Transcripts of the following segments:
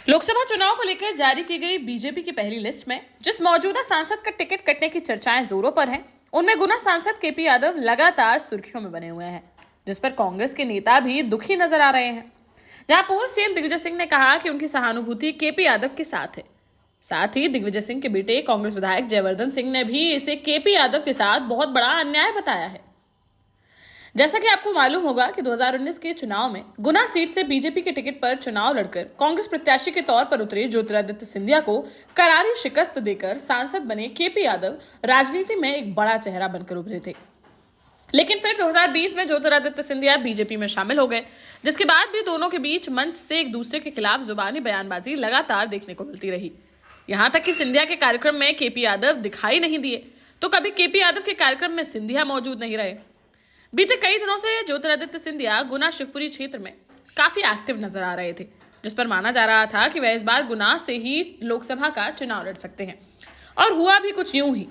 लोकसभा चुनाव को लेकर जारी की गई बीजेपी की पहली लिस्ट में जिस मौजूदा सांसद का टिकट कटने की चर्चाएं जोरों पर हैं, उनमें गुना सांसद केपी यादव लगातार सुर्खियों में बने हुए हैं, जिस पर कांग्रेस के नेता भी दुखी नजर आ रहे हैं। जहां पूर्व सीएम दिग्विजय सिंह ने कहा कि उनकी सहानुभूति केपी यादव के साथ है। साथ ही दिग्विजय सिंह के बेटे कांग्रेस विधायक जयवर्धन सिंह ने भी इसे केपी यादव के साथ बहुत बड़ा अन्याय बताया है। जैसा कि आपको मालूम होगा कि 2019 के चुनाव में गुना सीट से बीजेपी के टिकट पर चुनाव लड़कर कांग्रेस प्रत्याशी के तौर पर उतरे ज्योतिरादित्य सिंधिया को करारी शिकस्त देकर सांसद बने केपी यादव राजनीति में एक बड़ा चेहरा बनकर उभरे थे। लेकिन फिर 2020 में ज्योतिरादित्य सिंधिया बीजेपी में शामिल हो गए, जिसके बाद भी दोनों के बीच मंच से एक दूसरे के खिलाफ जुबानी बयानबाजी लगातार देखने को मिलती रही। यहाँ तक कि सिंधिया के कार्यक्रम में केपी यादव दिखाई नहीं दिए तो कभी केपी यादव के कार्यक्रम में सिंधिया मौजूद नहीं रहे। बीते कई दिनों से ज्योतिरादित्य सिंधिया गुना शिवपुरी क्षेत्र में काफी एक्टिव नजर आ रहे थे, जिस पर माना जा रहा था कि वह इस बार गुना से ही लोकसभा का चुनाव लड़ सकते हैं। और हुआ भी कुछ यूं ही,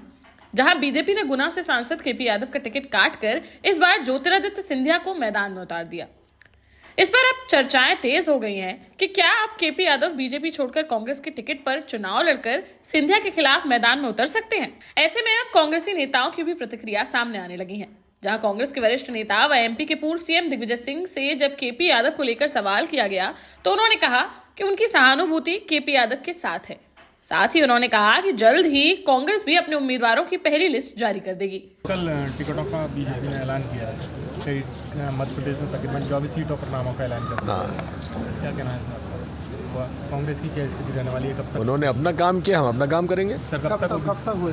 जहां बीजेपी ने गुना से सांसद केपी यादव का टिकट काटकर इस बार ज्योतिरादित्य सिंधिया को मैदान में उतार दिया। इस पर अब चर्चाएं तेज हो गई हैं कि क्या अब केपी यादव बीजेपी छोड़कर कांग्रेस के टिकट पर चुनाव लड़कर सिंधिया के खिलाफ मैदान में उतर सकते हैं। ऐसे में अब कांग्रेसी नेताओं की भी प्रतिक्रिया सामने आने लगी है, जहां कांग्रेस के वरिष्ठ नेता व एमपी के पूर्व सीएम दिग्विजय सिंह से जब केपी यादव को लेकर सवाल किया गया तो उन्होंने कहा कि उनकी सहानुभूति केपी यादव के साथ है। साथ ही उन्होंने कहा कि जल्द ही कांग्रेस भी अपने उम्मीदवारों की पहली लिस्ट जारी कर देगी। कल टिकटों का बीजेपी ने ऐलान किया है, मध्य प्रदेश में तकरीबन 24 सीटों पर नामों का ऐलान कर दिया। क्या कहना है इसमें? कांग्रेस की क्या स्थिति रहने वाली है? कब तक? उन्होंने अपना काम किया, हम अपना काम करेंगे। सर कब तक हुआ?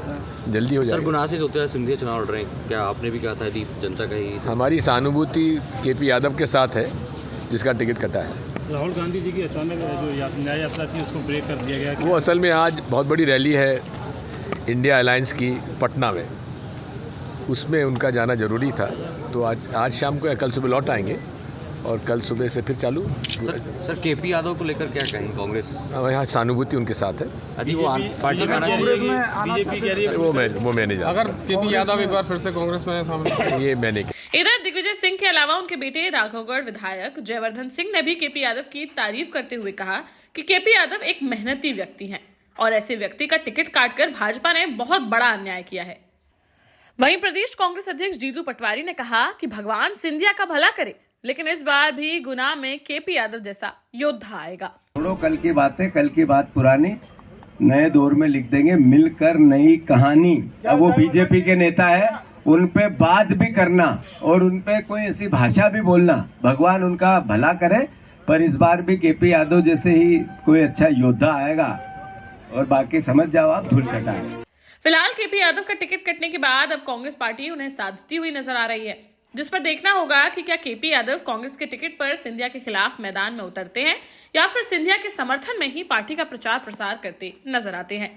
जल्दी हो जाएगा। सर गुना से ज्योतिरादित्य सिंधिया चुनाव लड़ रहे हैं, क्या आपने भी कहा था यदि जनता का ही? हमारी सहानुभूति केपी यादव के साथ है, जिसका टिकट कटा है। राहुल गांधी जी की अचानक जो न्याय यात्रा थी उसको ब्रेक कर दिया गया। वो असल में आज बहुत बड़ी रैली है इंडिया अलायंस की पटना में, उसमें उनका जाना जरूरी था, तो आज शाम को या कल सुबह लौट आएंगे और कल सुबह से फिर चालू। सर केपी यादव को लेकर क्या कहेंगे कांग्रेस? यहाँ सहानुभूति उनके साथ है। अभी वो पार्टी में बीजेपी कह रही है वो मैं नहीं जानता। अगर केपी यादव एक बार फिर से कांग्रेस में शामिल, ये मैंने। इधर दिग्विजय सिंह के अलावा उनके बेटे राघवगढ़ विधायक जयवर्धन सिंह ने भी केपी यादव की तारीफ करते हुए कहा कि केपी यादव एक मेहनती व्यक्ति हैं और ऐसे व्यक्ति का टिकट काटकर भाजपा ने बहुत बड़ा अन्याय किया है। वहीं प्रदेश कांग्रेस अध्यक्ष जीतू पटवारी ने कहा कि भगवान सिंधिया का भला करे, लेकिन इस बार भी गुना में केपी यादव जैसा योद्धा आएगा। छोड़ो कल की बातें, कल की बात पुरानी, नए दौर में लिख देंगे मिलकर नई कहानी। अब वो बीजेपी के नेता है, उन पे बात भी करना और उन पे कोई ऐसी भाषा भी बोलना, भगवान उनका भला करे। पर इस बार भी केपी यादव जैसे ही कोई अच्छा योद्धा आएगा और बाकी समझ जाओ आप, धूल चटाएं। फिलहाल केपी यादव का टिकट कटने के बाद अब कांग्रेस पार्टी उन्हें साधती हुई नजर आ रही है, जिस पर देखना होगा कि क्या केपी यादव कांग्रेस के टिकट पर सिंधिया के खिलाफ मैदान में उतरते हैं या फिर सिंधिया के समर्थन में ही पार्टी का प्रचार प्रसार करते नजर आते हैं।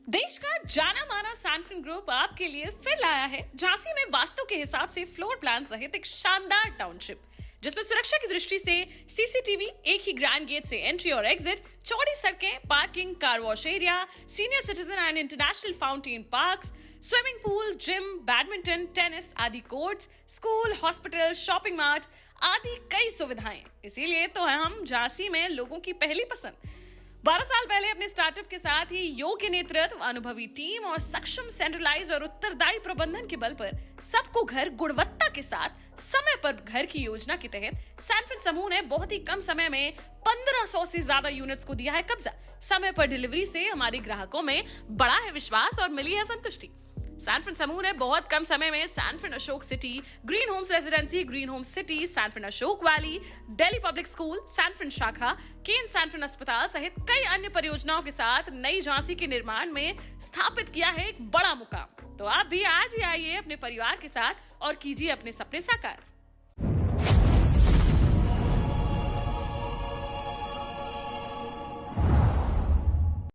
देश का जाना माना सैनफिन ग्रुप आपके लिए फिर लाया है झांसी में वास्तु के हिसाब से फ्लोर प्लान सहित एक शानदार टाउनशिप, जिसमें सुरक्षा की दृष्टि से सीसीटीवी, एक ही ग्रैंड गेट से एंट्री और एग्जिट, चौड़ी सड़कें, parking, car wash area, senior citizen and international fountain parks, swimming pool, gym, badminton, tennis आदि courts, school, hospital, shopping mart आदि कई सुविधाएं। इसीलिए तो हम झांसी में लोगों की पहली पसंद। 12 साल पहले अपने स्टार्टअप के साथ ही योग्य नेतृत्व, अनुभवी टीम और सक्षम सेंट्रलाइज और उत्तरदायी प्रबंधन के बल पर सबको घर गुणवत्ता के साथ समय पर घर की योजना के तहत सैनफिन समूह ने बहुत ही कम समय में 1500 से ज्यादा यूनिट्स को दिया है कब्जा। समय पर डिलीवरी से हमारे ग्राहकों में बड़ा है विश्वास और मिली है संतुष्टि। सैनफिन समूह ने बहुत कम समय में Sanfin Ashok city, green homes residency, green homes city, Sanfin Ashok valley, Delhi public school, Sanfin शाखा, केन सैनफिन अस्पताल सहित कई अन्य परियोजनाओं के साथ नई झांसी के निर्माण में स्थापित किया है एक बड़ा मुकाम। तो आप भी आज ही आइए अपने परिवार के साथ और कीजिए अपने सपने साकार।